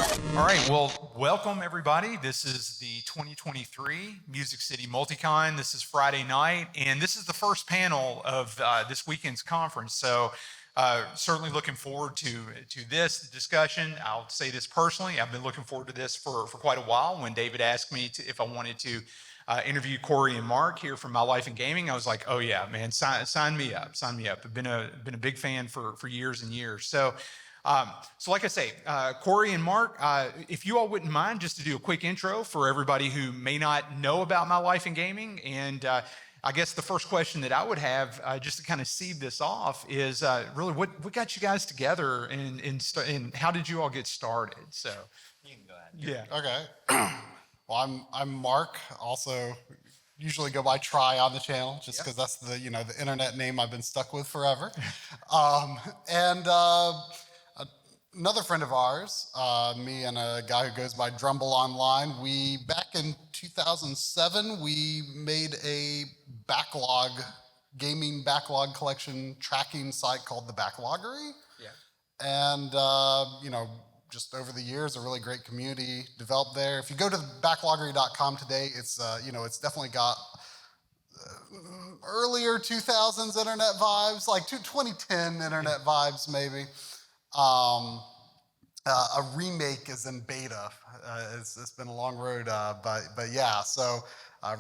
All right, well, welcome everybody. This is the 2023 Music City Multicon. This is Friday night, and this is the first panel of this weekend's conference. So certainly looking forward to this discussion. I'll say this personally, I've been looking forward to this for quite a while. When David asked me if I wanted to interview Coury and Marc here from My Life in Gaming, I was like, oh yeah, man, sign me up. I've been a big fan for years and years. So like I say, Coury and Marc, if you all wouldn't mind just to do a quick intro for everybody who may not know about My Life in Gaming. And I guess the first question that I would have, just to kind of seed this off, is really what got you guys together and how did you all get started? So you can go ahead. Yeah. Okay. Well, I'm Marc, also usually go by Try on the channel, just because that's the internet name I've been stuck with forever. Another friend of ours, me and a guy who goes by Drumble Online, back in 2007, we made a gaming backlog collection tracking site called The Backloggery. Yeah. And, just over the years, a really great community developed there. If you go to backloggery.com today, it's definitely got earlier 2000s internet vibes, like 2010 internet vibes maybe. A remake is in beta. It's been a long road, but yeah. So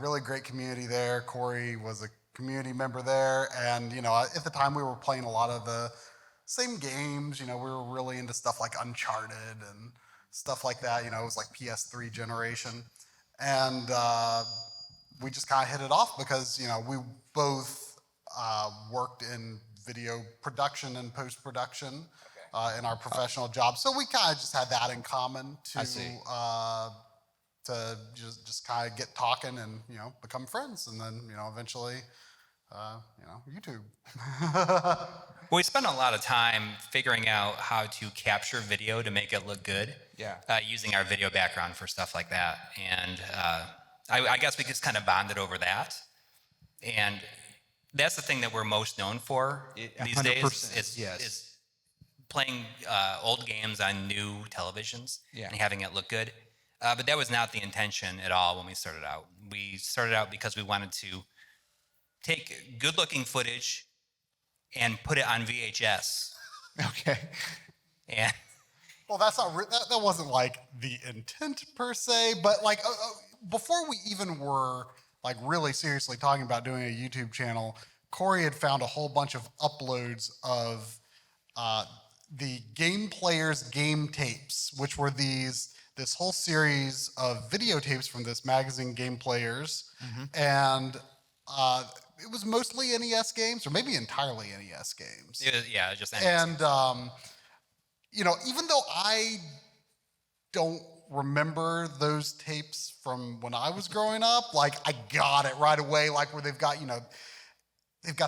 really great community there. Coury was a community member there, and at the time we were playing a lot of the same games. We were really into stuff like Uncharted and stuff like that. It was like PS3 generation, and we just kind of hit it off because we both worked in video production and post-production in our professional jobs. So we kind of just had that in common to just kind of get talking and become friends, and then eventually YouTube. Well, we spent a lot of time figuring out how to capture video to make it look good. Yeah. Using our video background for stuff like that, and I guess we just kind of bonded over that, and that's the thing that we're most known for these days. Is playing old games on new televisions and having it look good. But that was not the intention at all when we started out. We started out because we wanted to take good-looking footage and put it on VHS. Okay. And well, that's not that wasn't like the intent per se, but like before we even were like really seriously talking about doing a YouTube channel, Coury had found a whole bunch of uploads of the Game Players game tapes, which were this whole series of videotapes from this magazine, Game Players, and it was mostly NES games, or maybe entirely NES games. Just NES. And even though I don't remember those tapes from when I was growing up, like I got it right away, like where they've got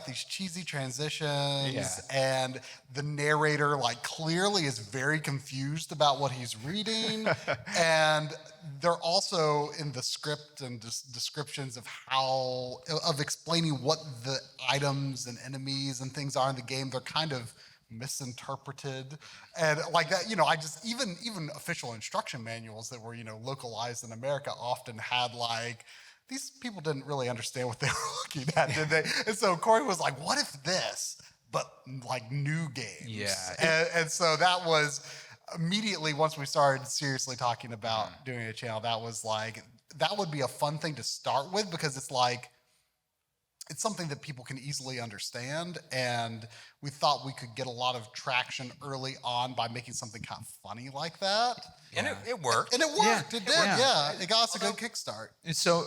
these cheesy transitions, and the narrator like clearly is very confused about what he's reading. And they're also in the script and descriptions of explaining what the items and enemies and things are in the game. They're kind of misinterpreted, and like that, I just even official instruction manuals that were localized in America often had like, these people didn't really understand what they were looking at, did they? And so Coury was like, what if this, but like new games? Yeah. And so that was immediately, once we started seriously talking about doing a channel, that was like, that would be a fun thing to start with, because it's like, it's something that people can easily understand, and we thought we could get a lot of traction early on by making something kind of funny like that. And it worked. And it worked. It did. Yeah. It got us a good kickstart. And so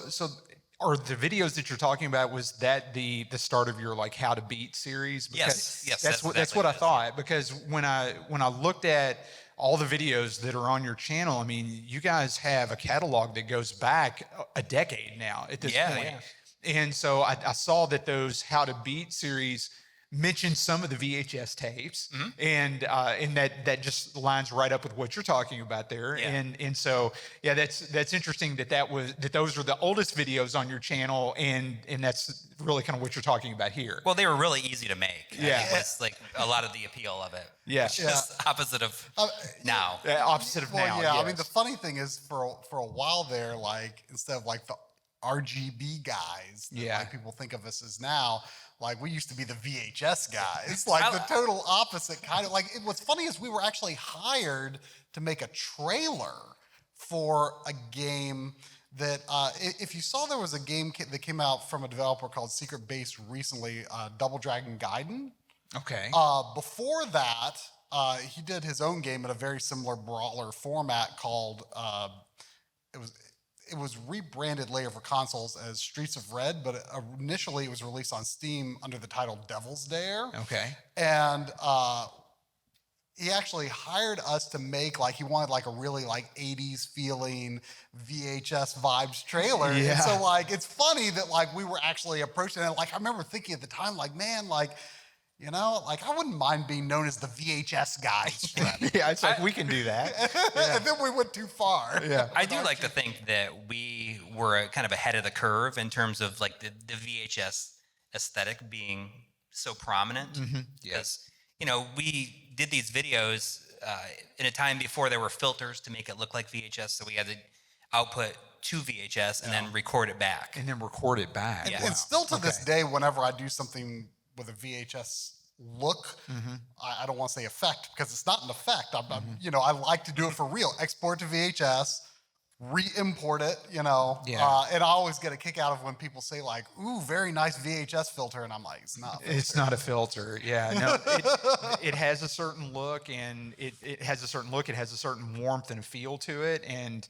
are the videos that you're talking about, was that the start of your like How to Beat series? Because yes. That's what I thought. Because when I looked at all the videos that are on your channel, I mean, you guys have a catalog that goes back a decade now at this point. Yeah. And so I saw that those How to Beat series, mentioned some of the VHS tapes, and that just lines right up with what you're talking about there. Yeah. And so yeah, that's interesting that those are the oldest videos on your channel, and that's really kind of what you're talking about here. Well, they were really easy to make. Yeah. That's like a lot of the appeal of it. Yeah. Which is opposite of now. Opposite of Well, now. yeah. I yes. mean, the funny thing is, for a while there, like instead of like the RGB guys, that, Yeah. like people think of us as now, like we used to be the VHS guys, like the total opposite kind of. Like what's funny is we were actually hired to make a trailer for a game that if you saw, there was a game that came out from a developer called Secret Base recently, Double Dragon Gaiden. Okay. Before that, he did his own game in a very similar brawler format called it was rebranded later for consoles as Streets of Red, but initially it was released on Steam under the title Devil's Dare. Okay. And he actually hired us to make, like, he wanted like a really like 80s feeling VHS vibes trailer. Yeah. And so like it's funny that like we were actually approaching it. Like I remember thinking at the time, like, man, like, you know, like I wouldn't mind being known as the VHS guys. Yeah, it's like we can do that. And then we went too far. Yeah. I do like to think that we were kind of ahead of the curve in terms of like the VHS aesthetic being so prominent. Because, you know, we did these videos in a time before there were filters to make it look like VHS. So we had to output to VHS and then record it back. And then record it back. And still to this day, whenever I do something with a VHS look, I don't want to say effect because it's not an effect. You know, I like to do it for real. Export to VHS, re-import it, you know. Yeah. And I always get a kick out of when people say like, ooh, very nice VHS filter. And I'm like, it's not. It's not a filter. Yeah, no, it has a certain look, and it has a certain look. It has a certain warmth and a feel to it, and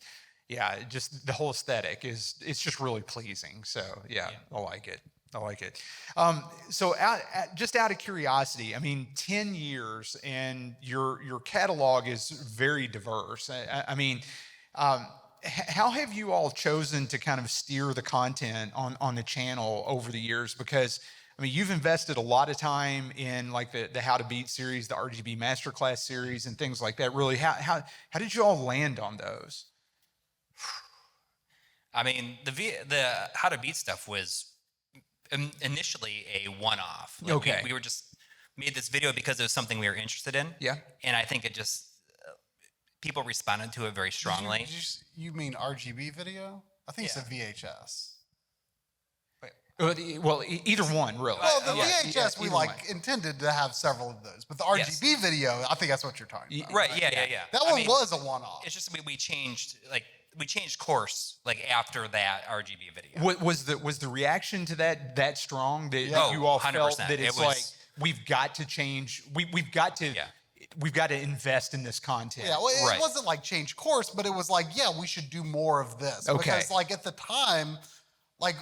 yeah, just the whole aesthetic it's just really pleasing. So yeah. I like it. I like it. So just out of curiosity, I mean, 10 years and your catalog is very diverse. I mean, how have you all chosen to kind of steer the content on the channel over the years? Because I mean, you've invested a lot of time in like the How to Beat series, the RGB Master Class series, and things like that. Really, how did you all land on those? I mean, the How to Beat stuff was initially a one-off. Like Okay. we were just made this video because it was something we were interested in. Yeah. And I think it just people responded to it very strongly. You mean RGB video? I think it's a VHS. Well, either one, really. Well, the Yeah, VHS, yeah, we either like one. intended to have several of those, but the RGB video, I think that's what you're talking about. Right? Yeah. That I one mean, was a one-off. It's just we changed course like after that RGB video. Was the reaction to that strong that Oh, you all felt 100%. that It it's was- like we've got to change, we've got to invest in this content. Yeah, well, it Right. wasn't like change course, but it was like, yeah, we should do more of this. Okay. Because like at the time, like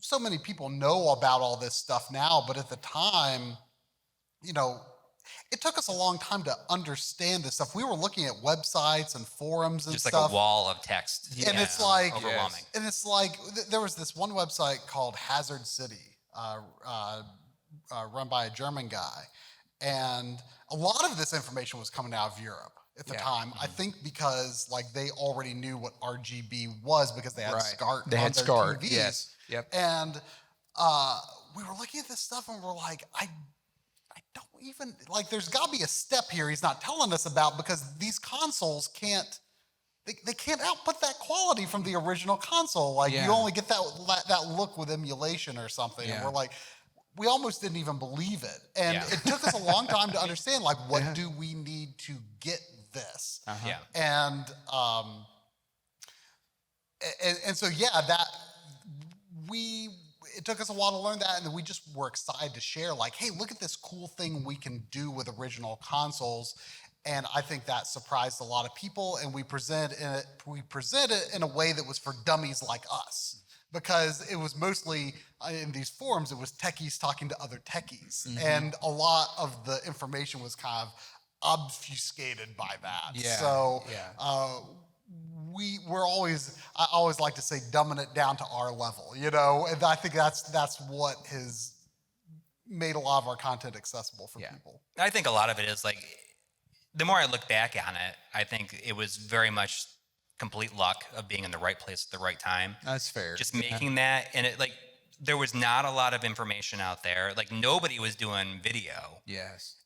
so many people know about all this stuff now, but at the time, you know, it took us a long time to understand this stuff. We were looking at websites and forums and Just stuff. like a wall of text. And it's like overwhelming. And it's like there was this one website called Hazard City, run by a German guy, and a lot of this information was coming out of Europe at the time. I think because like they already knew what RGB was because they had Right. SCART They on had their SCART, TVs. yes. Yep. And we were looking at this stuff and we're like, I don't even like. There's got to be a step here he's not telling us about because these consoles can't. They can't output that quality from the original console. Like Yeah. you only get that look with emulation or something. And Yeah. we're like, we almost didn't even believe it. And Yeah. it took us a long time to understand, like, what do we need to get this? Yeah. And so yeah, it took us a while to learn that, and then we just were excited to share, like, hey, look at this cool thing we can do with original consoles. And I think that surprised a lot of people, and we presented it in a way that was for dummies like us. Because it was mostly, in these forums, it was techies talking to other techies. And a lot of the information was kind of obfuscated by that. Yeah, So yeah. I always like to say dumbing it down to our level, you know? And I think that's what made a lot of our content accessible for people. I think a lot of it is like, the more I look back on it, I think it was very much complete luck of being in the right place at the right time. That's fair. Just making that, and it like, there was not a lot of information out there. Like nobody was doing video. Yes.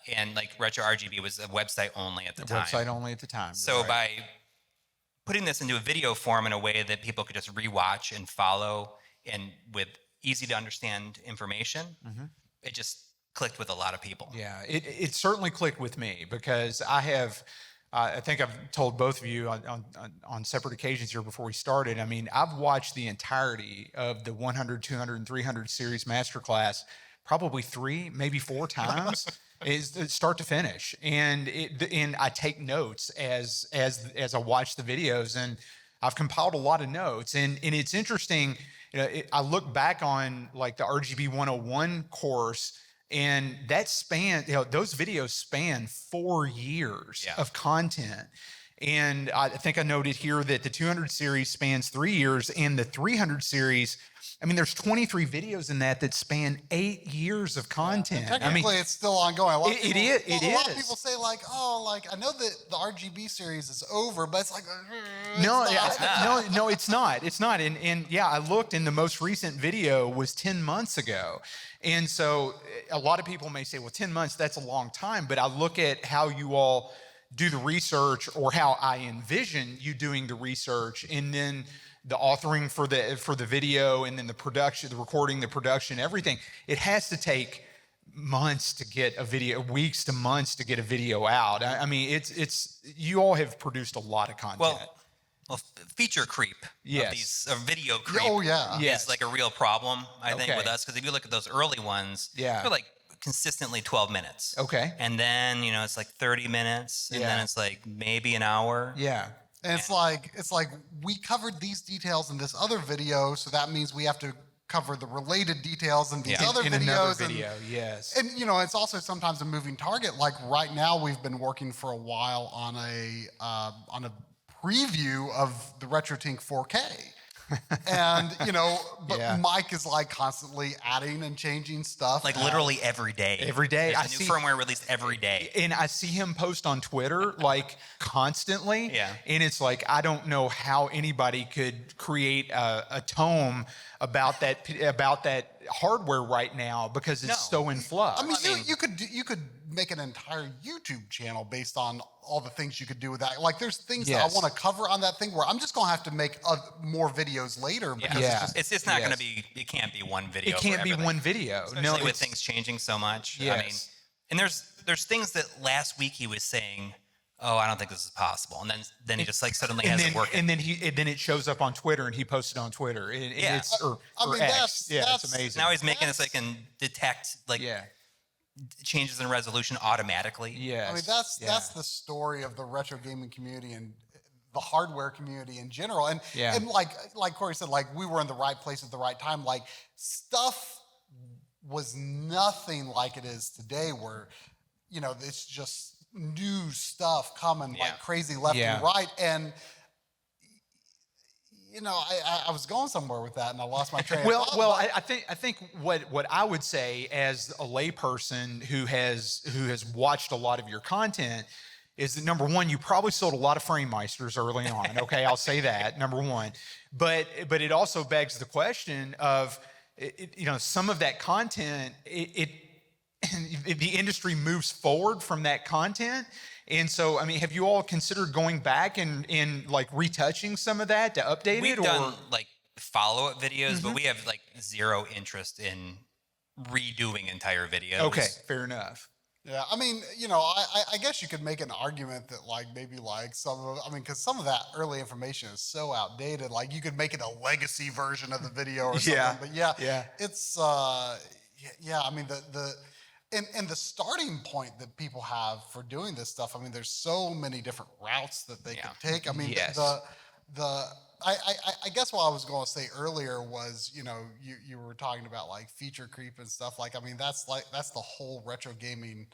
And like Retro RGB was a website only at the time. Website only at the time. So by putting this into a video form in a way that people could just rewatch and follow, and with easy to understand information, it just clicked with a lot of people. Yeah, it certainly clicked with me because I have, I think I've told both of you on separate occasions here before we started. I mean, I've watched the entirety of the 100, 200, and 300 series masterclass probably 3, maybe 4 times. Is start to finish, and I take notes as I watch the videos, and I've compiled a lot of notes, and it's interesting. You know, I look back on like the RGB 101 course, and that span, those videos span 4 years of content. And I think I noted here that the 200 series spans 3 years, and the 300 series, I mean, there's 23 videos in that span 8 years of content. Yeah, technically, it's still ongoing. A lot of people say like, oh, like I know that the RGB series is over, but it's like, no, it's not. It's not. And yeah, I looked, and the most recent video was 10 months ago. And so a lot of people may say, well, 10 months, that's a long time. But I look at how you all do the research, or how I envision you doing the research, and then the authoring for the video, and then the production, the recording, the production, everything. It has to take months to get a video, weeks to months to get a video out. I mean, it's you all have produced a lot of content. Well, feature creep. Yes. Video creep. Oh yeah. Yes. Is like a real problem, I think, with us, because if you look at those early ones, they're like consistently 12 minutes. Okay. And then, it's like 30 minutes, and then it's like maybe an hour. Yeah. And it's like we covered these details in this other video, so that means we have to cover the related details in these other in videos. Another video, yes. And it's also sometimes a moving target. Like right now, we've been working for a while on a preview of the RetroTink 4K. And but Mike is like constantly adding and changing stuff, like literally every day. Every day, I see firmware released every day, and I see him post on Twitter like constantly. Yeah, and it's like I don't know how anybody could create a tome about that hardware right now, because it's so in flux. I mean, you could make an entire YouTube channel based on all the things you could do with that. Like, there's things that I want to cover on that thing where I'm just gonna have to make more videos later. Because it's not gonna be. It can't be one video. It can't be one video. Especially with things changing so much. Yes. I mean, and there's things that last week he was saying, oh, I don't think this is possible, and then he just like suddenly has it working. And then it shows up on Twitter, and he posted on Twitter. And it's or X. It's amazing. Now he's making it so it can detect changes in resolution automatically. Yes. I mean, that's the story of the retro gaming community and the hardware community in general. And like Coury said, like we were in the right place at the right time. Like stuff was nothing like it is today, where it's just new stuff coming like crazy left and right. And I was going somewhere with that, and I lost my train of thought. Well, I think what I would say as a layperson who has watched a lot of your content is that, number one, you probably sold a lot of Framemeisters early on. Okay, I'll say that, number one. But it also begs the question of, some of that content, the industry moves forward from that content. And so, I mean, have you all considered going back and like retouching some of that to update We've it? done like follow-up videos, but we have like zero interest in redoing entire videos. Okay, fair enough. Yeah, I mean, I guess you could make an argument that like maybe like because some of that early information is so outdated. Like you could make it a legacy version of the video or something. But it's I mean and the starting point that people have for doing this stuff, I mean, there's so many different routes that they can take. I mean, I guess what I was going to say earlier was, you were talking about like feature creep and stuff. Like, I mean, that's the whole retro gaming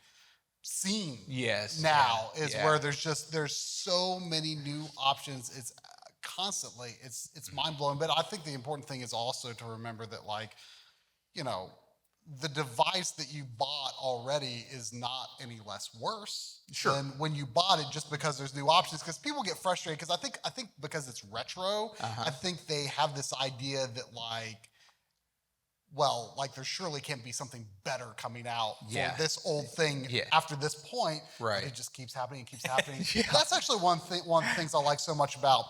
scene. Yes. Now is where there's so many new options. It's constantly, it's mind blowing. But I think the important thing is also to remember that, like, the device that you bought already is not any less worse Sure. than when you bought it, just because there's new options. Because people get frustrated, because I think because it's retro, I think they have this idea that like there surely can't be something better coming out Yeah. for this old thing Yeah. after this point. Right. But it just keeps happening and keeps happening. Yeah. That's actually one of the things I like so much about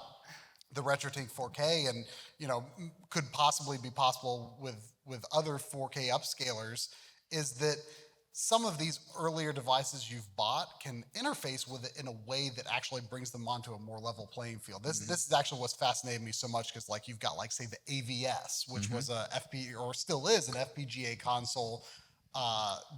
the RetroTink 4K, and could possibly be possible with other 4K upscalers, is that some of these earlier devices you've bought can interface with it in a way that actually brings them onto a more level playing field. This is actually what's fascinated me so much, because you've got say the AVS, which was a or still is an FPGA console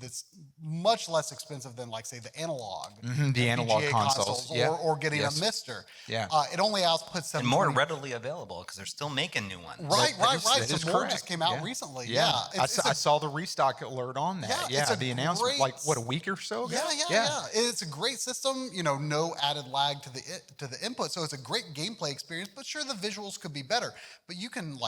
that's much less expensive than say the analog, the analog FPGA consoles, yeah. or getting Yes. a Mister. Yeah. It only outputs 720. And more readily available because they're still making new ones. Right. That is Some more correct. just came out Yeah. recently. Yeah, Yeah. I saw the restock alert on that. Yeah, Yeah, it's a the announcement, great- a week or so ago. Yeah. It's a great system. No added lag to the input, so it's a great gameplay experience. But sure, the visuals could be better. But you can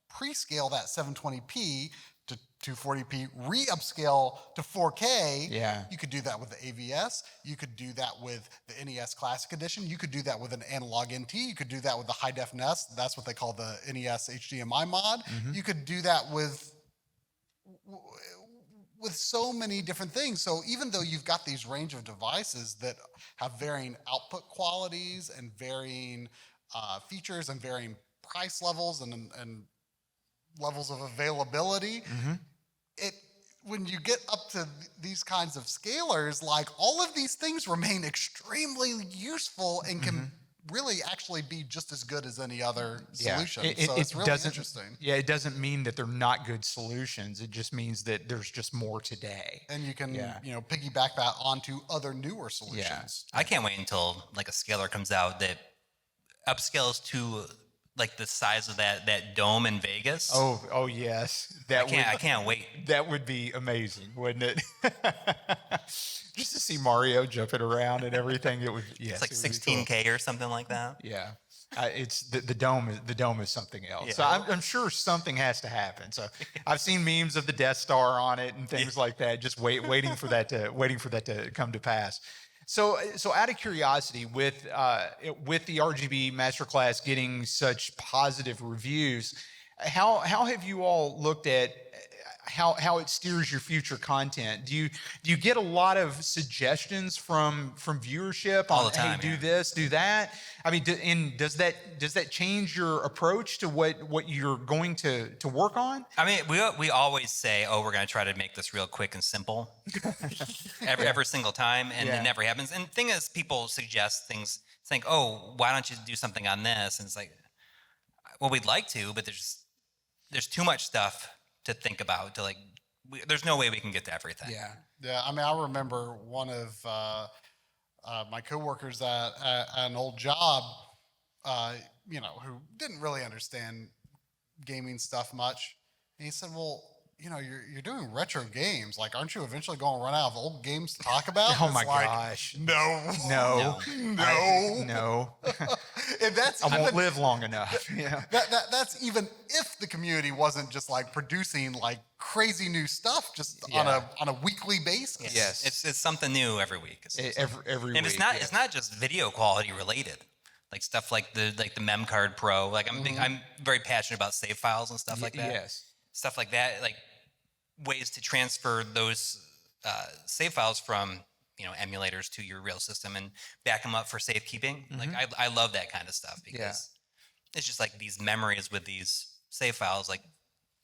pre-scale that 720p to 240p, re-upscale to 4K. Yeah. You could do that with the AVS. You could do that with the NES Classic Edition. You could do that with an analog NT. You could do that with the high def NES. That's what they call the NES HDMI mod. You could do that with so many different things. So even though you've got these range of devices that have varying output qualities and varying features and varying price levels and levels of availability, when you get up to these kinds of scalars, all of these things remain extremely useful and can really actually be just as good as any other solution. So it's really interesting. Yeah, it doesn't mean that they're not good solutions. It just means that there's just more today. And you can, piggyback that onto other newer solutions. I can't wait until a scaler comes out that upscales to the size of that dome in Vegas. Oh yes. I can't wait. That would be amazing, wouldn't it? Just to see Mario jumping around and everything. It would. Yes, It's 16K or something like that. Yeah. It's the dome is something else. Yeah. So I'm sure something has to happen. So I've seen memes of the Death Star on it and things like that. Just waiting for that to come to pass. So out of curiosity, with the RGB Master Class getting such positive reviews, how have you all looked at how it steers your future content? Do you get a lot of suggestions from viewership All on the time, hey, do yeah. this, do that? I mean, does that change your approach to what you're going to work on? I mean, we always say, we're going to try to make this real quick and simple every single time, and Yeah. it never happens. And the thing is, people suggest things, think, why don't you do something on this? And it's well, we'd like to, but there's too much stuff to think about. There's no way we can get to everything. Yeah, I mean, I remember one of my coworkers at an old job, who didn't really understand gaming stuff much. And he said, "Well, you're doing retro games. Aren't you eventually going to run out of old games to talk about?" Oh my gosh. No. No. No. And that's I won't live long enough. Yeah. That's even if the community wasn't just producing crazy new stuff just Yeah. on a weekly basis. Yes. It's something new every week. Every week. And it's not just video quality related. Stuff like the Mem Card Pro. I'm very passionate about save files and stuff like that. Yes. Stuff like that, ways to transfer those save files from emulators to your real system and back them up for safekeeping. I love that kind of stuff because it's just these memories with these save files.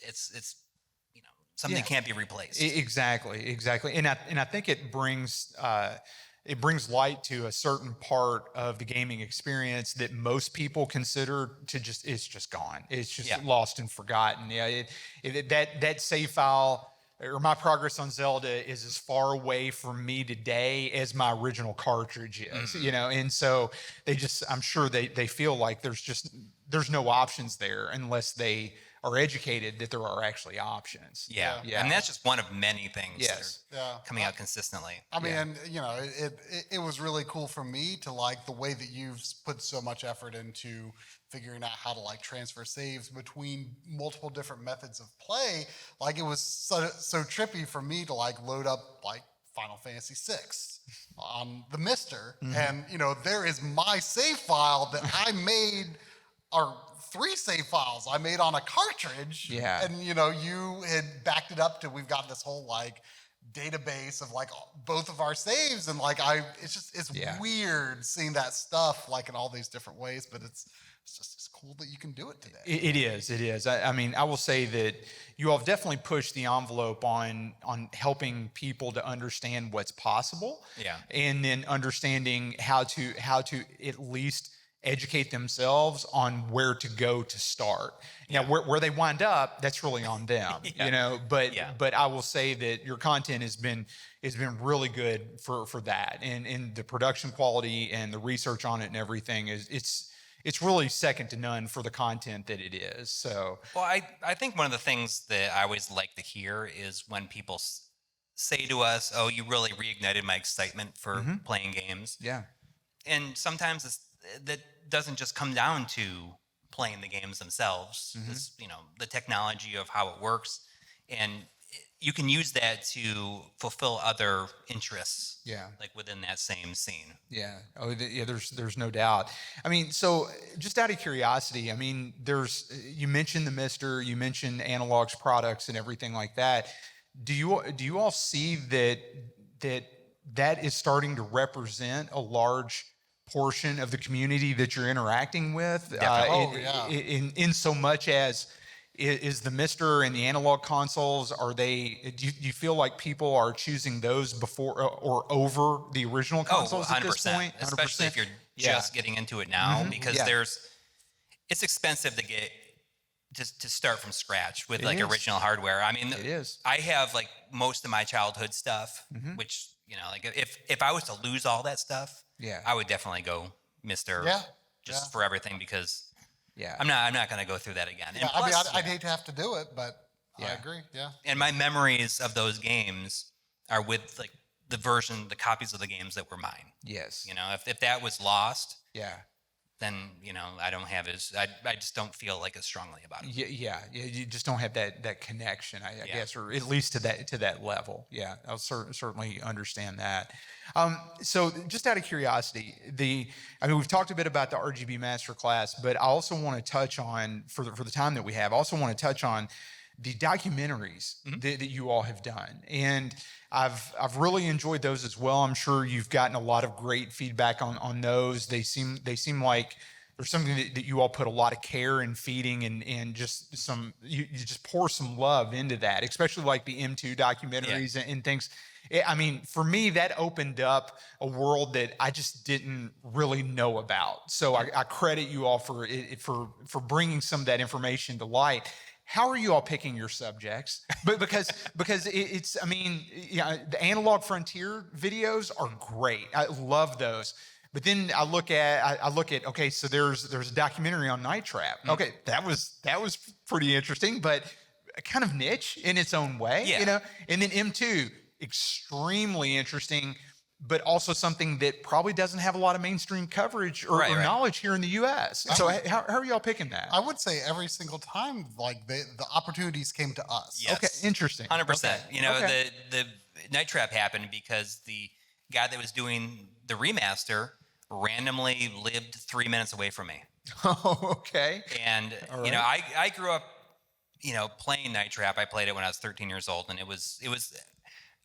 It's something can't be replaced. Exactly. And I think it brings light to a certain part of the gaming experience that most people consider it's just gone. It's just lost and forgotten. Yeah, that save file or my progress on Zelda is as far away from me today as my original cartridge is. And so I'm sure they feel like there's no options there unless they are educated that there are actually options. Yeah. Yeah. And that's just one of many things Yes. that are coming out consistently. I mean, you know, it was really cool for me to like the way that you've put so much effort into figuring out how to like transfer saves between multiple different methods of play. Like it was so trippy for me to like load up like Final Fantasy VI on the Mister, and you know, there is my save file that I made, or 3 save files I made on a cartridge. Yeah. And you know, you had backed it up to, we've got this whole like database of like both of our saves, and like it's weird seeing that stuff like in all these different ways, but it's cool that you can do it today. It is. I mean, I will say that you all have definitely pushed the envelope on helping people to understand what's possible. Yeah. And then understanding how to at least educate themselves on where to go to start. Now, where they wind up, that's really on them, you know. But I will say that your content has been really good for that, and the production quality and the research on it and everything it's really second to none for the content that it is. So, well, I think one of the things that I always like to hear is when people say to us, "Oh, you really reignited my excitement for playing games." Yeah. And sometimes that doesn't just come down to playing the games themselves. It's, you know, the technology of how it works, and you can use that to fulfill other interests. Yeah. Like within that same scene. Yeah. Oh, yeah. There's no doubt. I mean, so just out of curiosity, I mean, you mentioned the Mister, you mentioned Analog's products and everything like that. Do you all see that is starting to represent a large portion of the community that you're interacting with? In so much as is the Mister and the Analog consoles, do you feel like people are choosing those before or over the original consoles at this point? 100%. Especially if you're just getting into it now, because it's expensive to get to start from scratch with original hardware. I mean, it is. I have like most of my childhood stuff, which, you know, like if I was to lose all that stuff, I would definitely go Mister for everything, because I'm not going to go through that again. Yeah, and plus, I'd hate to have to do it, but I agree. Yeah. And my memories of those games are with like the copies of the games that were mine. Yes. You know, if that was lost, Yeah. then, you know, I just don't feel like as strongly about it. Yeah. You just don't have that connection, I guess, or at least to that level. Yeah, I'll certainly understand that. So just out of curiosity, we've talked a bit about the RGB Master Class, but I also want to touch on, for the time that we have, I also want to touch on the documentaries that you all have done. And I've really enjoyed those as well. I'm sure you've gotten a lot of great feedback on those. They seem like there's something that you all put a lot of care in feeding, and just you just pour some love into that, especially like the M2 documentaries and things. I mean, for me, that opened up a world that I just didn't really know about. So I credit you all for bringing some of that information to light. How are you all picking your subjects? But because it's, I mean, the Analog Frontier videos are great. I love those. But then I look at okay, so there's a documentary on Night Trap. Okay, that was pretty interesting, but kind of niche in its own way, you know. And then M2, extremely interesting, but also something that probably doesn't have a lot of mainstream coverage or knowledge here in the U.S. So how are y'all picking that? I would say every single time, like the opportunities came to us. Yes. Okay, interesting. 100%. Okay. You know, the Night Trap happened because the guy that was doing the remaster randomly lived 3 minutes away from me. Oh, okay. And, you know, I grew up, you know, playing Night Trap. I played it when I was 13 years old, and it was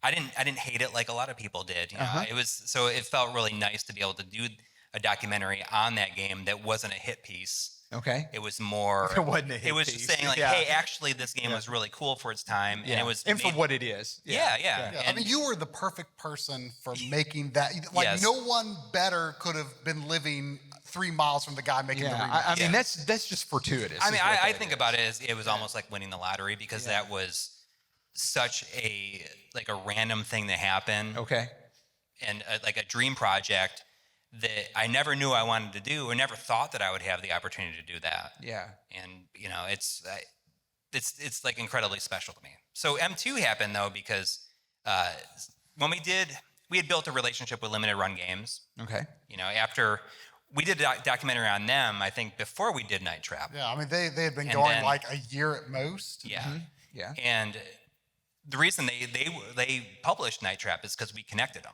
I didn't hate it like a lot of people did. You know? It felt really nice to be able to do a documentary on that game that wasn't a hit piece. Okay. It was more. It wasn't a hit It was piece. just saying like, hey, actually, this game was really cool for its time, and it was for what it is. Yeah. I mean, you were the perfect person for making that. Like, no one better could have been living 3 miles from the guy making the remake. I mean, that's just fortuitous. I mean, I think about it as it was almost like winning the lottery, because that was such a random thing that happened. Okay. And like a dream project that I never knew I wanted to do, or never thought that I would have the opportunity to do that. Yeah. And, you know, it's like incredibly special to me. So M2 happened though because when we had built a relationship with Limited Run Games. Okay. After we did a documentary on them, I think before we did Night Trap. Yeah, I mean, they had been And going then- like a year at most. Yeah. Yeah. And the reason they published Night Trap is because we connected them.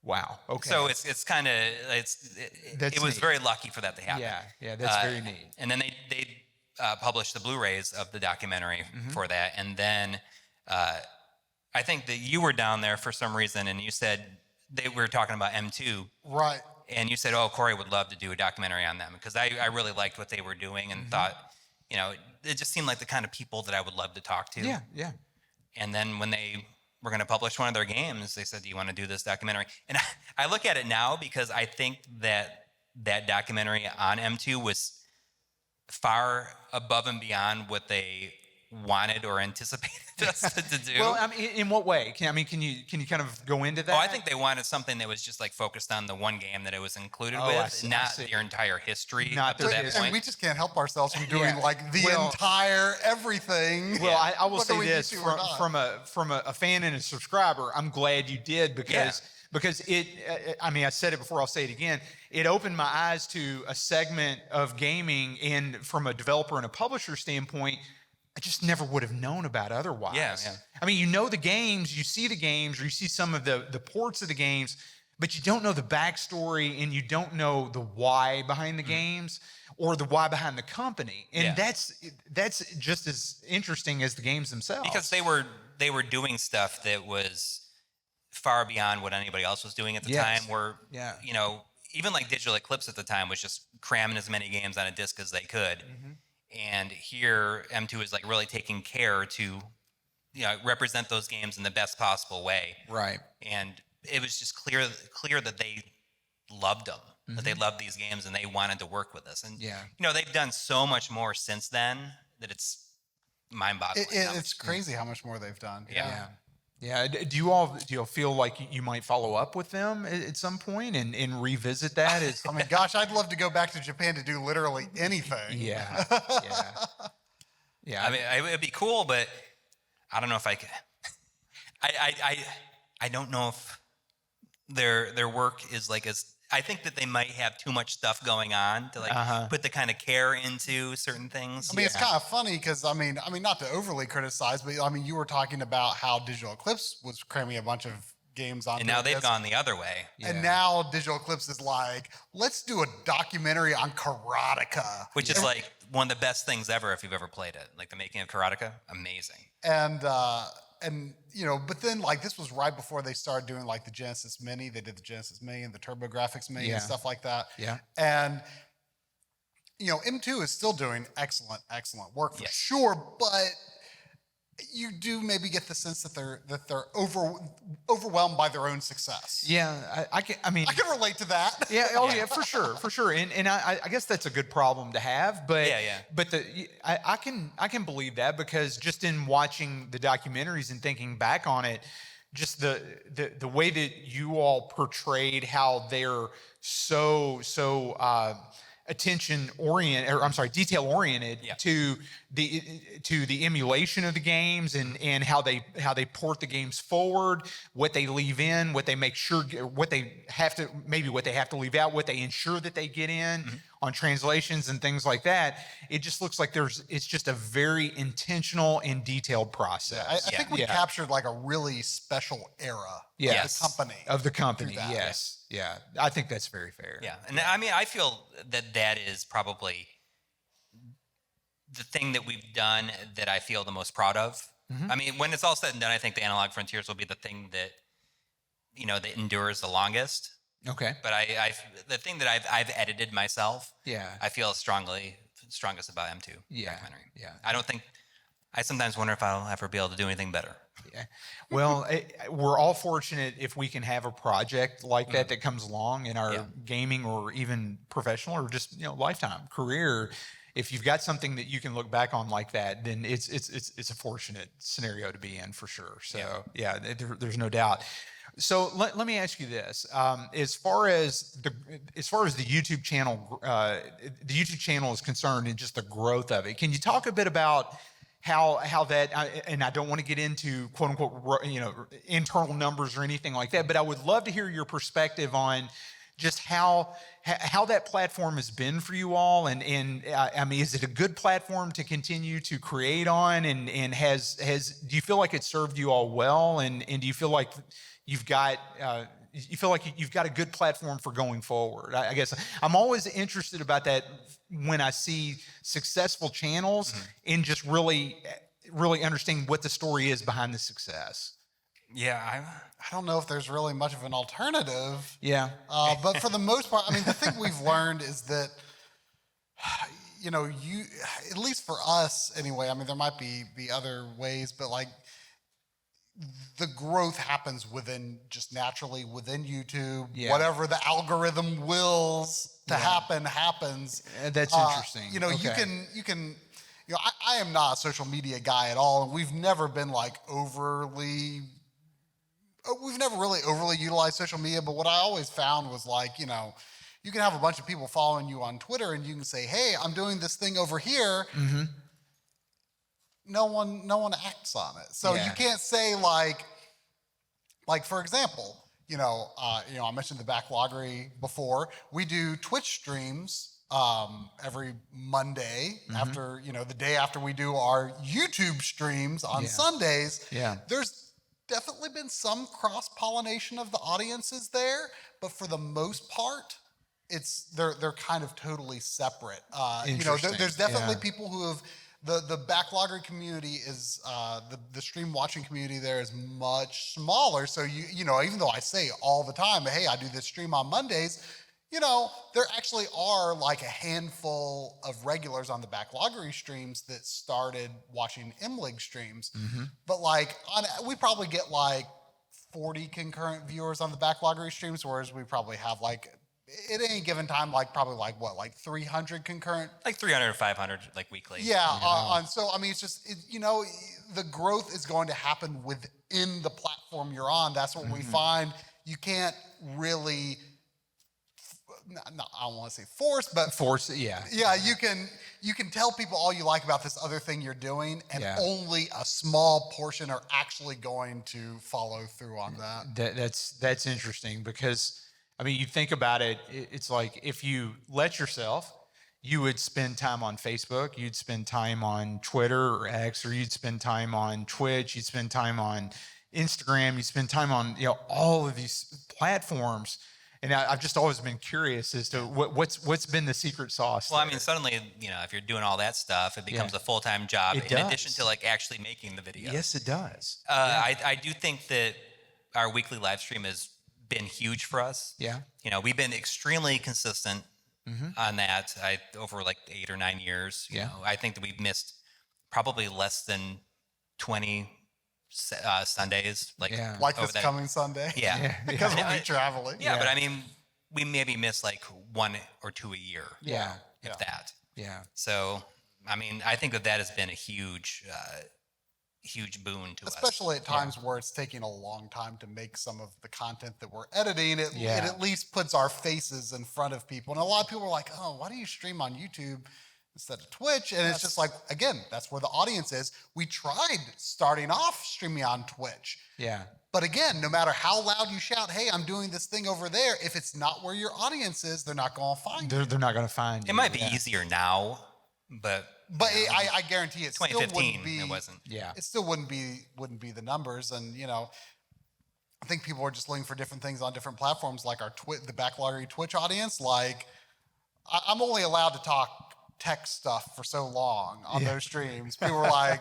Wow. Okay. So it's kind of it was neat. very lucky for that to happen. Yeah, that's very neat. And then they published the Blu-rays of the documentary for that, and then I think that you were down there for some reason, and you said they were talking about M2, Right. and you said, "Oh, Coury would love to do a documentary on them," because I really liked what they were doing and thought, it just seemed like the kind of people that I would love to talk to. Yeah, yeah. And then when they were going to publish one of their games, they said, "Do you want to do this documentary?" And I look at it now because I think that documentary on M2 was far above and beyond what they wanted or anticipated us to do. Well, I mean, in what way? Can you kind of go into that? Oh, I think they wanted something that was just like focused on the one game that it was included Oh, I with, see, I not see. your entire history Not up to the that history. And point. we just can't help ourselves from doing Yeah. like the Well- entire everything. Well, I will whether say we this used to or not. from a fan and a subscriber. I'm glad you did because it. I mean, I said it before. I'll say it again. It opened my eyes to a segment of gaming, and from a developer and a publisher standpoint, I just never would have known about otherwise. Yeah, yeah. I mean, the games, you see the games, or you see some of the ports of the games, but you don't know the backstory and you don't know the why behind the games or the why behind the company. And Yeah. that's just as interesting as the games themselves. Because they were doing stuff that was far beyond what anybody else was doing at the Yes. time. Where Yeah. even like Digital Eclipse at the time was just cramming as many games on a disc as they could. Mm-hmm. And here M2 is like really taking care to represent those games in the best possible way. Right. And it was just clear that they loved them, that they loved these games and they wanted to work with us. And Yeah. they've done so much more since then that it's mind-boggling. It's crazy how much more they've done. Yeah. Yeah. Do you all feel like you might follow up with them at some point and revisit that? I mean, gosh, I'd love to go back to Japan to do literally anything. Yeah. Yeah. I mean, it would be cool, but I don't know if I could. I don't know if their work is like as. I think that they might have too much stuff going on to put the kind of care into certain things. I mean, it's kind of funny because I mean, not to overly criticize, but I mean, you were talking about how Digital Eclipse was cramming a bunch of games on. And now they've gone the other way. And now Digital Eclipse is like, let's do a documentary on Karateka. Which is like one of the best things ever if you've ever played it. Like the making of Karateka, amazing. And but then like this was right before they started doing like the Genesis Mini. They did the Genesis Mini and the TurboGrafx Mini Yeah. and stuff like that. Yeah. And M2 is still doing excellent work for Yes. sure, but you do maybe get the sense that they're overwhelmed by their own success. Yeah. I can relate to that. Yeah. Oh, yeah. For sure. And I guess that's a good problem to have. But Yeah. But I can believe that because just in watching the documentaries and thinking back on it, just the way that you all portrayed how they're so detail oriented Yeah. to the emulation of the games and how they port the games forward, what they leave in, what they make sure, what they have to leave out, what they ensure that they get in on translations and things like that. It just looks like it's just a very intentional and detailed process. I think we captured like a really special era Yes. of the company. Of the company, through that. yes. Yeah. I think that's very fair. Yeah. And I mean, I feel that is probably the thing that we've done that I feel the most proud of. I mean, when it's all said and done, I think the Analog Frontiers will be the thing that, that endures the longest. Okay. But the thing that I've edited myself, Yeah. I feel strongest about M2 documentary. Yeah. I sometimes wonder if I'll ever be able to do anything better. Yeah. Well, we're all fortunate if we can have a project like that comes along in our gaming or even professional or just lifetime career. if you've got something that you can look back on like that, then it's a fortunate scenario to be in for sure. So there's no doubt. So let me ask you this: as far as the YouTube channel is concerned, and just the growth of it, can you talk a bit about how that? And I don't want to get into quote unquote internal numbers or anything like that, but I would love to hear your perspective on just how that platform has been for you all, and I mean, is it a good platform to continue to create on, and do you feel like it served you all well, and do you feel like you've got a good platform for going forward? I guess I'm always interested about that when I see successful channels and just really understanding what the story is behind the success. Yeah, I don't know if there's really much of an alternative. Yeah. But for the most part, I mean, the thing we've learned is that, at least for us anyway, I mean, there might be other ways, but like the growth happens just naturally within YouTube. Yeah. Whatever the algorithm wills to happen happens. That's interesting. Okay. You can, I am not a social media guy at all. And we've never been like we've never really overly utilized social media, but what I always found was like, you can have a bunch of people following you on Twitter and you can say, hey, I'm doing this thing over here. Mm-hmm. No one acts on it. So you can't say like for example, I mentioned the backloggery before. We do Twitch streams every Monday after, the day after we do our YouTube streams on Sundays. Yeah. There's definitely been some cross-pollination of the audiences there, but for the most part, they're kind of totally separate. There's definitely people who have the backloggery community is the stream watching community there is much smaller. So even though I say all the time, hey, I do this stream on Mondays, there actually are like a handful of regulars on the backloggery streams that started watching MLeague streams. Mm-hmm. But we probably get like 40 concurrent viewers on the backloggery streams, whereas we probably have like at any given time, like 300 concurrent? Like 300 or 500 like weekly. Yeah. So, I mean, it's just, the growth is going to happen within the platform you're on. That's what we find. You can't really, I don't want to say force, yeah. Yeah, you can tell people all you like about this other thing you're doing, and only a small portion are actually going to follow through on that. That's interesting because, I mean, you think about it, it's like if you let yourself, you would spend time on Facebook, you'd spend time on Twitter or X, or you'd spend time on Twitch, you'd spend time on Instagram, you'd spend time on all of these platforms. And I've just always been curious as to what's been the secret sauce. Well, I mean, suddenly, if you're doing all that stuff, it becomes a full-time job in addition to like actually making the video. Yes, it does. I do think that our weekly live stream has been huge for us. Yeah. We've been extremely consistent on that over like 8 or 9 years. You know, I think that we've missed probably less than 20 Sundays, like this coming Sunday. Yeah. Because we'll be traveling. Yeah, but I mean, we maybe miss like 1 or 2 a year. If that. Yeah. So, I mean, I think that has been a huge boon to us. Especially at times where it's taking a long time to make some of the content that we're editing. It at least puts our faces in front of people. And a lot of people are like, oh, why do you stream on YouTube instead of Twitch? And it's just like, again, that's where the audience is. We tried starting off streaming on Twitch. Yeah. But again, no matter how loud you shout, hey, I'm doing this thing over there, if it's not where your audience is, they're not going to find you. They're not going to find you. It might be easier now, but I guarantee it 2015, still wouldn't be. It wasn't. Yeah. It still wouldn't be the numbers. And, I think people are just looking for different things on different platforms, like the backloggery Twitch audience. Like, I'm only allowed to talk tech stuff for so long on those streams. People were like,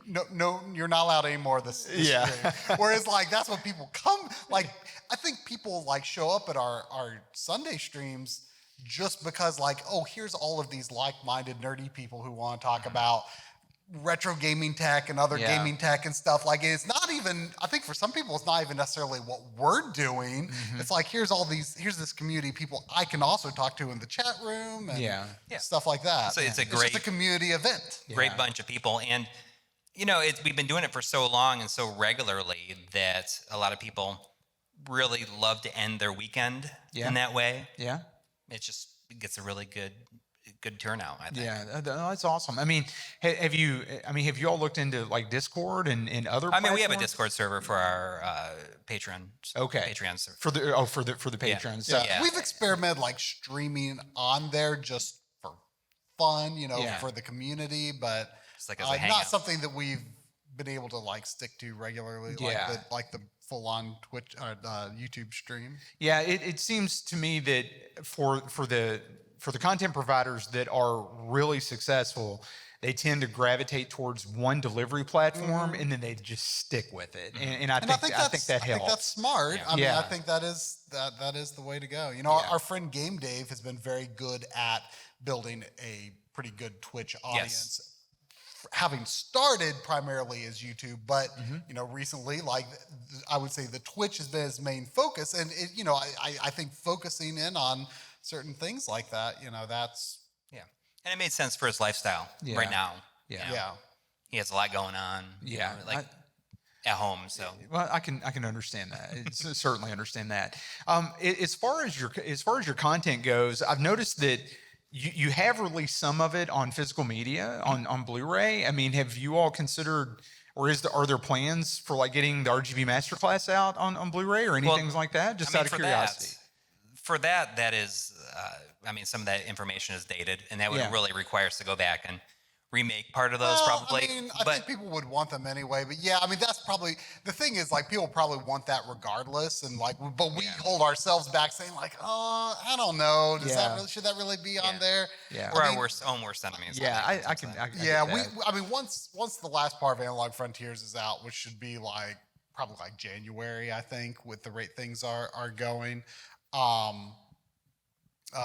no, you're not allowed any more of this stream. Whereas like, that's what people come, like, I think people like show up at our Sunday streams just because like, oh, here's all of these like-minded nerdy people who want to talk about retro gaming tech and other gaming tech and stuff. Like it's not even, I think for some people, it's not even necessarily what we're doing. It's like, here's this community of people I can also talk to in the chat room and stuff like that. So it's just a community event. Great bunch of people. And, we've been doing it for so long and so regularly that a lot of people really love to end their weekend in that way. Yeah. It gets a really good turnout, I think. Yeah, that's awesome. I mean, have you all looked into like Discord and other platforms? We have a Discord server for our Patreon. Okay. Patreon server. For the patrons. Yeah. We've experimented like streaming on there just for fun, for the community, but just like as a not something that we've been able to like stick to regularly, like the full-on Twitch, YouTube stream. Yeah, it seems to me that for the content providers that are really successful, they tend to gravitate towards one delivery platform and then they just stick with it. And I think that helps. I think that's smart. I mean, I think that is the way to go. Our friend Game Dave has been very good at building a pretty good Twitch audience. Yes. Having started primarily as YouTube, but recently, like I would say, the Twitch has been his main focus, and I think focusing in on certain things like that, that's and it made sense for his lifestyle right now. Yeah, he has a lot going on. Yeah, at home. So well, I can understand that. Certainly understand that. As far as your content goes, I've noticed that you have released some of it on physical media on Blu-ray. I mean, have you all considered, or are there plans for like getting the RGB Master Class out on Blu-ray or anything like that? Just out of curiosity. For that is, some of that information is dated, and that would really require us to go back and remake part of those probably. I think people would want them anyway, but that's probably, the thing is like people probably want that regardless, and like, but we hold ourselves back saying like, I don't know, should that really be on there? Yeah, we're our own worst enemies. Yeah, I can. Once the last part of Analog Frontiers is out, which should be like probably like January, I think, with the rate things are going.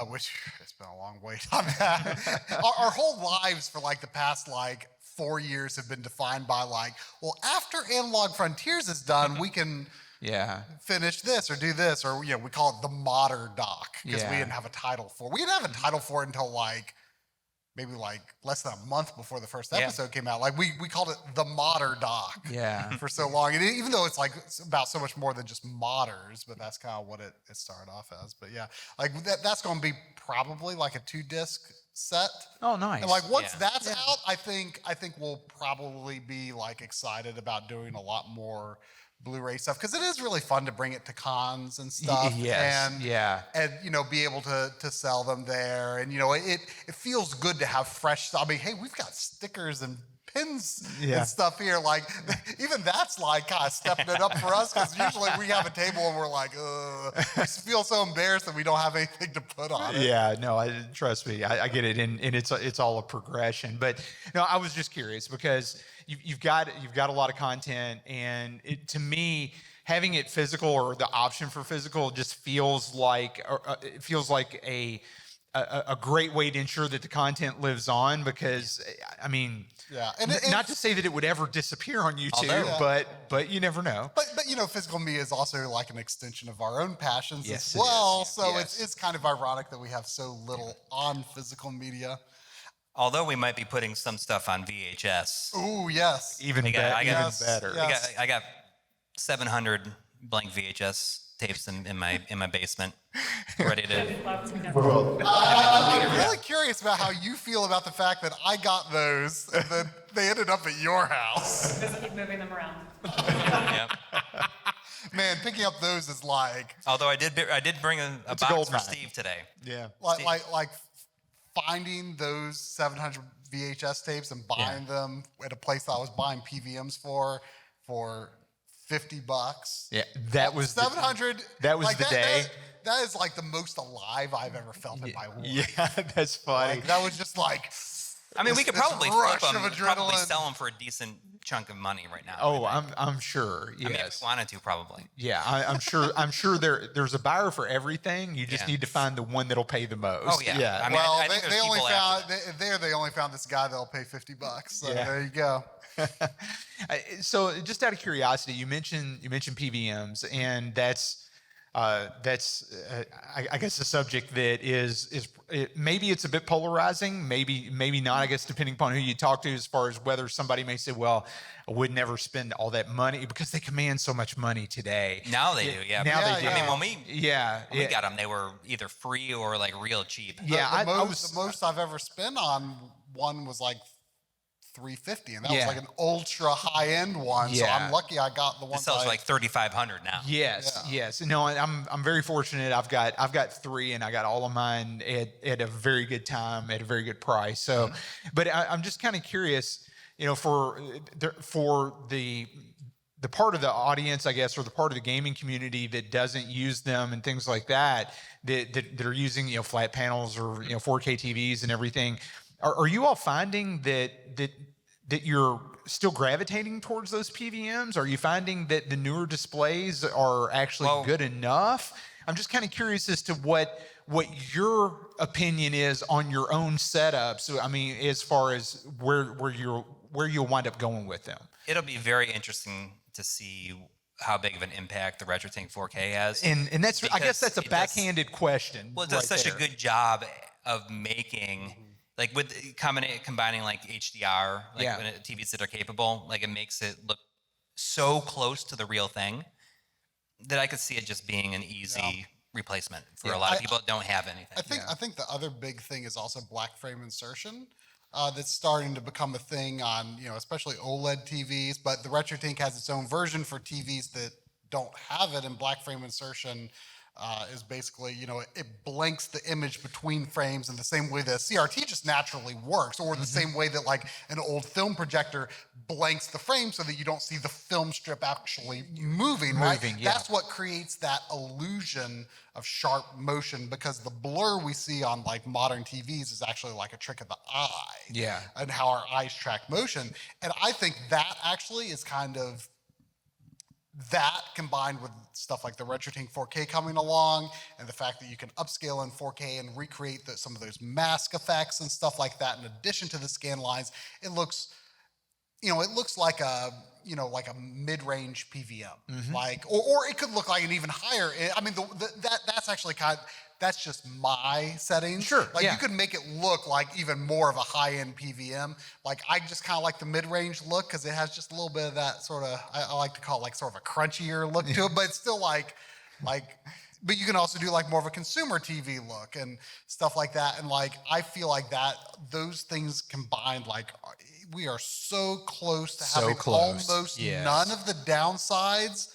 Which it's been a long wait on that. Our whole lives for like the past like 4 years have been defined by like, well, after Analog Frontiers is done, we can finish this or do this, or we call it the Modder doc because we didn't have a title for. We didn't have a title for it until like maybe like less than a month before the first episode came out. Like we called it the Modder doc for so long. And even though it's about so much more than just modders, but that's kind of what it started off as. But like that's going to be probably like a 2-disc set. Oh, nice. And like once that's out, I think we'll probably be like excited about doing a lot more Blu-ray stuff, because it is really fun to bring it to cons and stuff, and be able to sell them there, and it feels good to have fresh stuff. I mean, hey, we've got stickers and pins and stuff here. Like even that's like kind of stepping it up for us, because usually we have a table and we're like, we feel so embarrassed that we don't have anything to put on it. Yeah, no, trust me, I get it, and it's all a progression. But I was just curious because you've got a lot of content, and to me, having it physical or the option for physical just feels like a great way to ensure that the content lives on, because I mean, not to say that it would ever disappear on YouTube, but you never know. But physical media is also like an extension of our own passions as well. So it's kind of ironic that we have so little on physical media. Although we might be putting some stuff on VHS. Ooh, yes. Even better. Yes. I got 700 blank VHS tapes in my basement, ready to. I'm really curious about how you feel about the fact that I got those and then they ended up at your house. Just keep moving them around. Yep. Man, picking up those is like. Although I did bring a box for Steve today. Yeah. Like finding those 700 VHS tapes and buying them at a place that I was buying PVMs for $50. Yeah, that was 700. That was the day. That is like the most alive I've ever felt in my life. Yeah, that's funny. Like, that was just like, I mean, we could probably rush flip them, of probably adrenaline. sell them for a decent chunk of money right now. Oh, I'm sure. Yes. I mean, if we wanted to, probably. Yeah, I'm sure. I'm sure there's a buyer for everything. You just Yeah. need to find the one that'll pay the most. Oh, yeah. I mean, Well, I think they there's only people found after they only found this guy that'll pay $50. So Yeah. there you go. So, just out of curiosity, you mentioned PVMs, and that's I guess a subject that maybe it's a bit polarizing, maybe not. I guess depending upon who you talk to, as far as whether somebody may say, "Well, I would never spend all that money," because they command so much money today. Now they do, yeah. Now Yeah, they do. yeah. I mean, when we Yeah, got them, they were either free or like real cheap. yeah. The I most I've ever spent on one was like $350, and that Yeah. was like an ultra high end one. So Yeah. I'm lucky I got the one. It sells for like $3,500 now. Yes, yes. No, I'm very fortunate. I've got three, and I got all of mine at a very good time, at a very good price. So, but I'm just kind of curious, for the part of the audience, I guess, or the part of the gaming community that doesn't use them and things like that are using flat panels or 4K TVs and everything. Are you all finding that you're still gravitating towards those PVMs? Are you finding that the newer displays are actually good enough? I'm just kind of curious as to what your opinion is on your own setup. So, I mean, as far as where you'll wind up going with them. It'll be very interesting to see how big of an impact the RetroTink 4K has. And that's, I guess that's a Because backhanded question. Well, it does right such there. a good job of making, like with combining like HDR, like Yeah. when TVs that are capable, like it makes it look so close to the real thing that I could see it just being an easy replacement for a lot of people that don't have anything. I think the other big thing is also black frame insertion. That's starting to become a thing on, especially OLED TVs, but the RetroTink has its own version for TVs that don't have it, and black frame insertion is basically, it blanks the image between frames in the same way that CRT just naturally works, or the same way that like an old film projector blanks the frame so that you don't see the film strip actually moving, right? yeah. That's what creates that illusion of sharp motion, because the blur we see on like modern TVs is actually like a trick of the eye. Yeah. And how our eyes track motion. And I think that actually is kind of that, combined with stuff like the RetroTink 4K coming along, and the fact that you can upscale in 4K and recreate some of those mask effects and stuff like that, in addition to the scan lines, it looks like a mid-range PVM, like, or it could look like an even higher. I mean, that's actually that's just my settings. Sure, Like yeah. you could make it look like even more of a high-end PVM. Like I just kind of like the mid-range look, because it has just a little bit of that sort of, I like to call it like sort of a crunchier look to it, but it's still like, but you can also do like more of a consumer TV look and stuff like that. And like, I feel like those things combined, like we are so close to having almost Yes. none of the downsides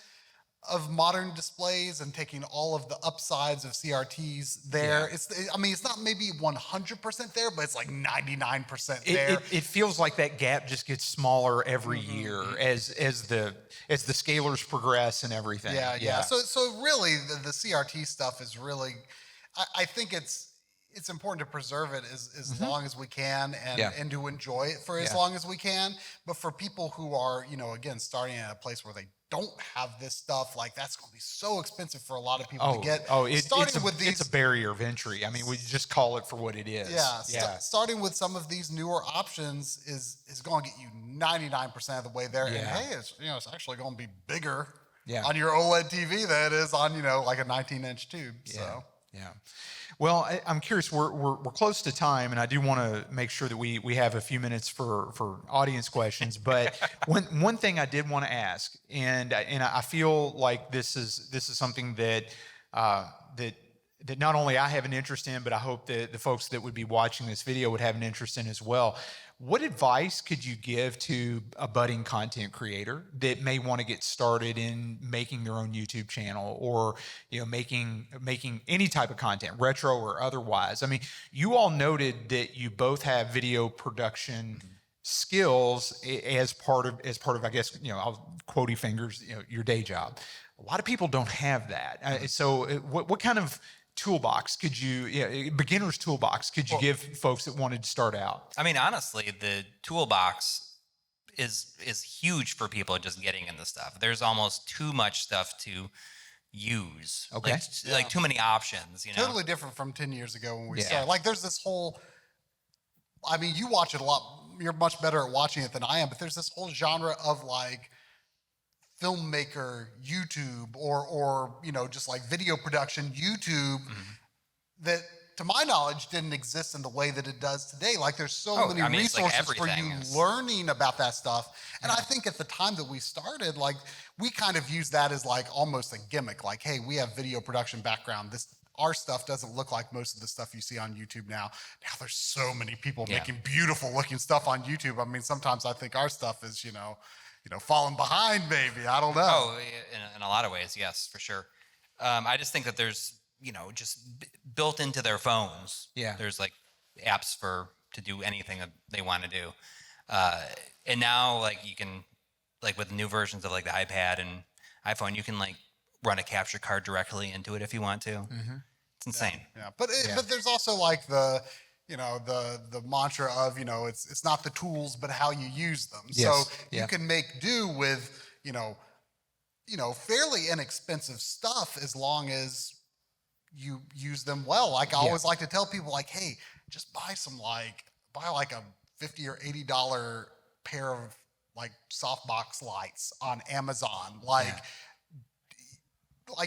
of modern displays and taking all of the upsides of CRTs there. Yeah. It's not maybe 100% there, but it's like 99% there. It feels like that gap just gets smaller every year as the scalars progress and everything. Yeah. So really, the CRT stuff is really, I think it's important to preserve it as long as we can, and to enjoy it for as long as we can. But for people who are, again, starting at a place where they don't have this stuff, like that's going to be so expensive for a lot of people to get. It's a barrier of entry. I mean, we just call it for what it is. Starting with some of these newer options is going to get you 99% of the way there. And hey, it's actually going to be bigger on your OLED TV than it is on like a 19-inch tube. So. Yeah. Well, I'm curious. We're close to time, and I do want to make sure that we have a few minutes for audience questions. But one thing I did want to ask, and I feel like this is something that not only I have an interest in, but I hope that the folks that would be watching this video would have an interest in as well. What advice could you give to a budding content creator that may want to get started in making their own YouTube channel, or making any type of content, retro or otherwise? I mean, you all noted that you both have video production skills as part of I guess I'll quotey fingers your day job. A lot of people don't have that. So what kind of toolbox could you, beginner's toolbox, could you give folks that wanted to start out? I mean, honestly, the toolbox is huge for people just getting into stuff. There's almost too much stuff to use. Okay. Like too many options, you know? Totally different from 10 years ago when we Yeah. started. Like there's this whole, I mean, you watch it a lot. You're much better at watching it than I am, but there's this whole genre of like filmmaker YouTube or just like video production YouTube that to my knowledge didn't exist in the way that it does today. Like there's so many it's like resources for you everything is- learning about that stuff. And I think at the time that we started, like we kind of used that as like almost a gimmick. Like, hey, we have video production background. Our stuff doesn't look like most of the stuff you see on YouTube now. Now there's so many people making beautiful looking stuff on YouTube. I mean, sometimes I think our stuff is, falling behind maybe. I don't know. Oh, in a lot of ways, yes, for sure. I just think that there's, just built into their phones. Yeah. There's like apps to do anything that they want to do. And now like you can, like with new versions of like the iPad and iPhone, you can like run a capture card directly into it if you want to. Mm-hmm. It's insane. Yeah. But there's also like the mantra of, it's not the tools, but how you use them. Yes. So you can make do with, fairly inexpensive stuff as long as you use them well. Like I always like to tell people like, hey, just buy like a $50 or $80 pair of like softbox lights on Amazon. Like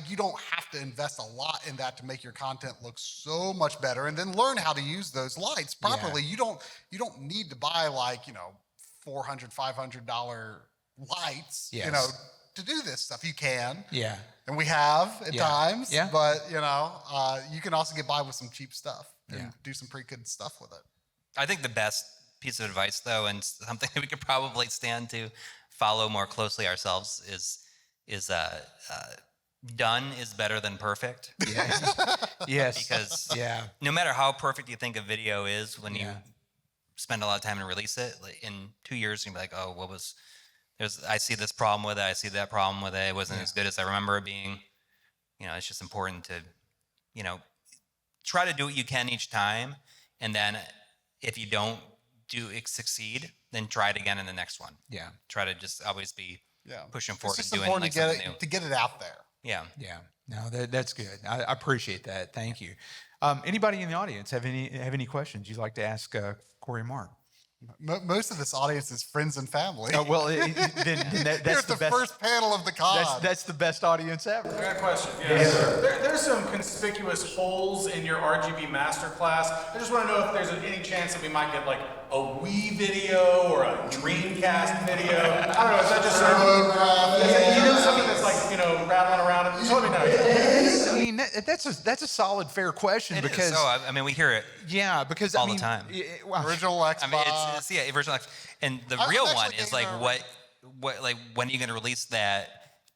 you don't have to invest a lot in that to make your content look so much better, and then learn how to use those lights properly. You don't need to buy like, $400, $500 lights, to do this stuff. You can. Yeah. And we have at times. Yeah. But, you can also get by with some cheap stuff and do some pretty good stuff with it. I think the best piece of advice though, and something that we could probably stand to follow more closely ourselves is done is better than perfect. Yeah. Yes. Because no matter how perfect you think a video is, when you spend a lot of time to release it, like in 2 years, you'll be like, oh, I see this problem with it. I see that problem with it. It wasn't as good as I remember it being. It's just important to, try to do what you can each time. And then if you don't succeed, then try it again in the next one. Yeah. Try to just always be pushing forward It's just and doing important like something new. to get it out there. Yeah. Yeah. No, that's good. I appreciate that. Thank you. Anybody in the audience have any questions you'd like to ask Coury and Marc? Most of this audience is friends and family. Oh, well, then that's Here's the the best. first panel of the con. That's the best audience ever. I got a question. Yes, sir. There's some conspicuous holes in your RGB Master Class. I just want to know if there's any chance that we might get like a Wii video or a Dreamcast video. I don't know. Is that just something that's like rattling around? Just let me know. I mean, that's a solid, fair question It is. because So, we hear it. yeah, because all I mean, the time. Original Xbox. It's original. And the I'm real actually one is like, getting what, like, when are you going to release that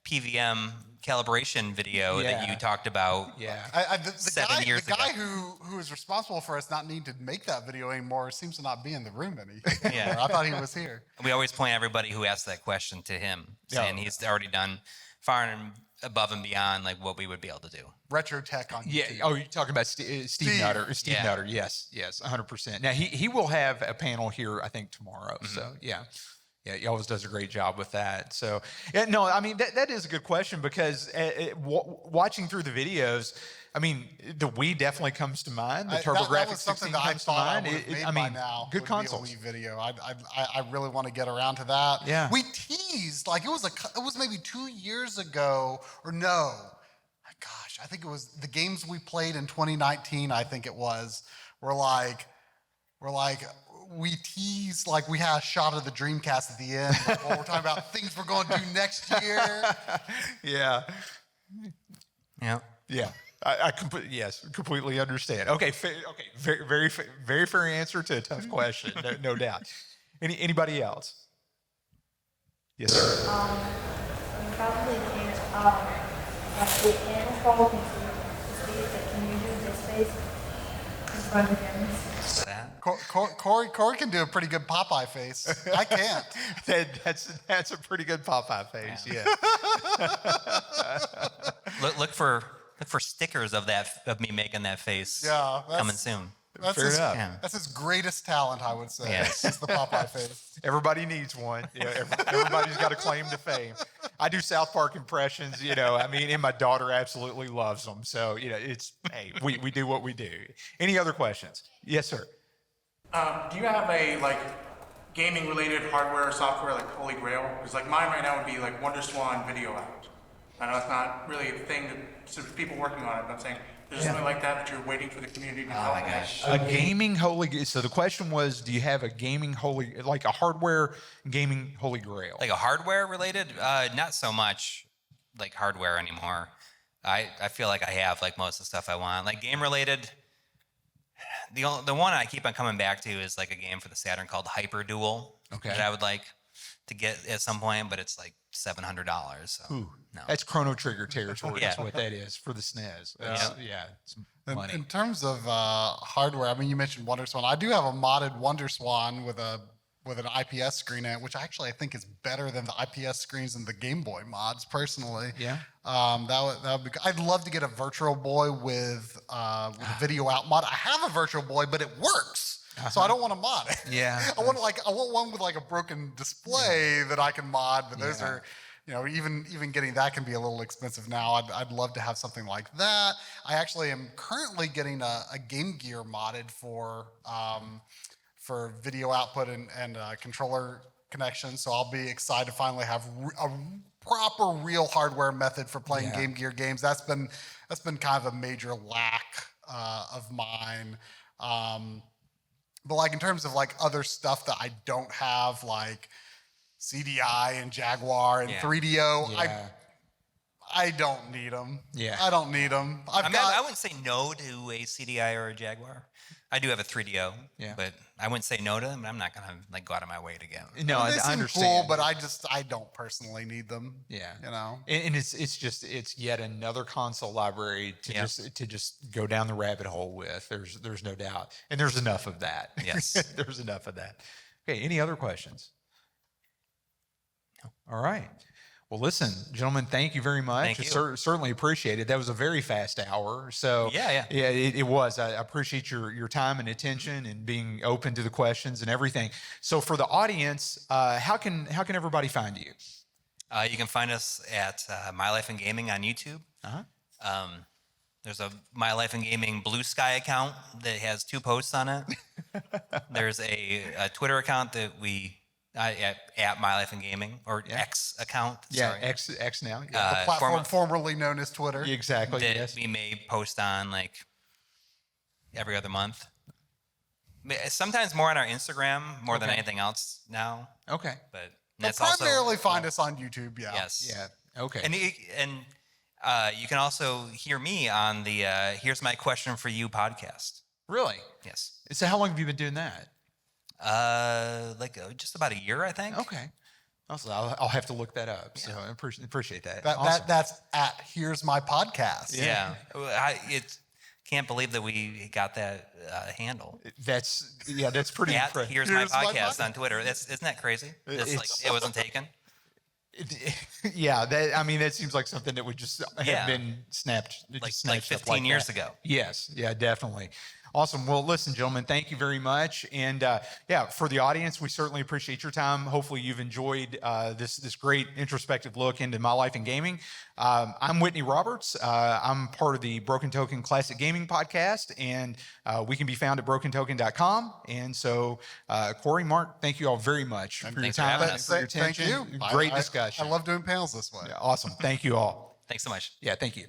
PVM calibration video that you talked about? yeah. The 7 years the guy ago. who is responsible for us not needing to make that video anymore seems to not be in the room anymore. Yeah. I thought he was here. We always point everybody who asks that question to him, saying he's already done far and above and beyond like what we would be able to do. Retro Tech on Yeah. YouTube. Oh, you're talking about Steve Nutter. Steve Yeah. Nutter. Yes. 100%. Now he will have a panel here, I think, tomorrow. So yeah, he always does a great job with that. So no, I mean that is a good question because watching through the videos, I mean the Wii definitely comes to mind. The that TurboGrafx was something 16 that I comes to thought I mind. would have made I by mean, now. good would consoles. Be a Wii video. I really want to get around to that. Yeah. We teased like it was maybe 2 years ago or no. Gosh, I think it was the games we played in 2019. I think it was. We teased like we had a shot of the Dreamcast at the end. Like, we're talking about things we're going to do next year. Yeah. Yeah. Yeah. I completely understand. Okay. Very, very fair answer to a tough question. No doubt. Anybody else? Yes, sir. You probably can't. The animal fall can you do this face in front of him? What's that? Coury can do a pretty good Popeye face. I can't. That's a pretty good Popeye face. Yeah. Look for for stickers of me making that face. Yeah, coming soon. That's Fair his, enough. Yeah. that's his greatest talent, I would say. Yes. It's the Popeye face. Everybody needs one. Everybody's got a claim to fame. I do South Park impressions, and my daughter absolutely loves them. So, hey, we do what we do. Any other questions? Yes, sir. Do you have a gaming related hardware or software like Holy Grail? Because mine right now would be WonderSwan Video Out. I know it's not really a thing that there's people working on it, but I'm saying there's something like that you're waiting for the community to help. Oh my gosh. A gaming holy. So the question was, do you have a gaming holy, like a hardware gaming holy grail? Like a hardware related? Not so much like hardware anymore. I feel like I have most of the stuff I want. Like game related, the one I keep on coming back to is a game for the Saturn called Hyper Duel. Okay. That I would like to get at some point, but it's $700. So Ooh, no. that's Chrono Trigger territory. Yeah. That's what that is for the SNES. It's money. In terms of hardware, you mentioned WonderSwan. I do have a modded WonderSwan with an IPS screen in it, which I think is better than the IPS screens in the Game Boy mods, personally. Yeah. That would be. I'd love to get a Virtual Boy with a video out mod. I have a Virtual Boy, but it works. So I don't want to mod it. Yeah. I want one with a broken display that I can mod, but those are, even getting that can be a little expensive now. I'd love to have something like that. I actually am currently getting a Game Gear modded for video output and controller connection. So I'll be excited to finally have a proper real hardware method for playing Game Gear games. That's been kind of a major lack of mine. But in terms of other stuff that I don't have, like CDI and Jaguar and 3DO, I don't need them. Yeah. I don't need them. I wouldn't say no to a CDI or a Jaguar. I do have a 3DO, but I wouldn't say no to them. I'm not going to go out of my way to get them. No, they I seem understand. cool, but I don't personally need them. Yeah. And And it's yet another console library to just go down the rabbit hole with. There's no doubt. And there's enough of that. Yes. There's enough of that. Okay, any other questions? No. All right. Well, listen, gentlemen, thank you very much. Thank you. Certainly appreciate it. That was a very fast hour. So it was. I appreciate your time and attention and being open to the questions and everything. So for the audience, how can everybody find you? You can find us at My Life in Gaming on YouTube. There's a My Life in Gaming Blue Sky account that has 2 posts on it. There's a Twitter account that we at My Life in Gaming or X account. Yeah, X now. the platform formerly known as Twitter. Exactly. That Yes. we may post on every other month. Sometimes more on our Instagram more than anything else now. Okay. But But that's also primarily find us on YouTube. Yeah. yes. Yeah. Okay. And you can also hear me on the Here's My Question for You podcast. Really? Yes. So how long have you been doing that? Just about a year, I think. Okay. Also, I'll have to look that up. So I appreciate that. That's at Here's My Podcast. Yeah. I can't believe that we got that handle. That's pretty At impressive. Here's My Podcast on Twitter. Isn't that crazy? It wasn't taken. That seems like something that would just have been snapped. Like snatched up 15 years that. ago. Yes. Yeah, definitely. Awesome. Well, listen, gentlemen, thank you very much. And for the audience, we certainly appreciate your time. Hopefully you've enjoyed this great introspective look into my life in gaming. I'm Whitney Roberts. I'm part of the Broken Token Classic Gaming Podcast, and we can be found at brokentoken.com. And so, Coury, Marc, thank you all very much for your thanks for time, having us. for your attention. Thank you. Great discussion. I love doing panels this way. Yeah, awesome. Thank you all. Thanks so much. Yeah, thank you.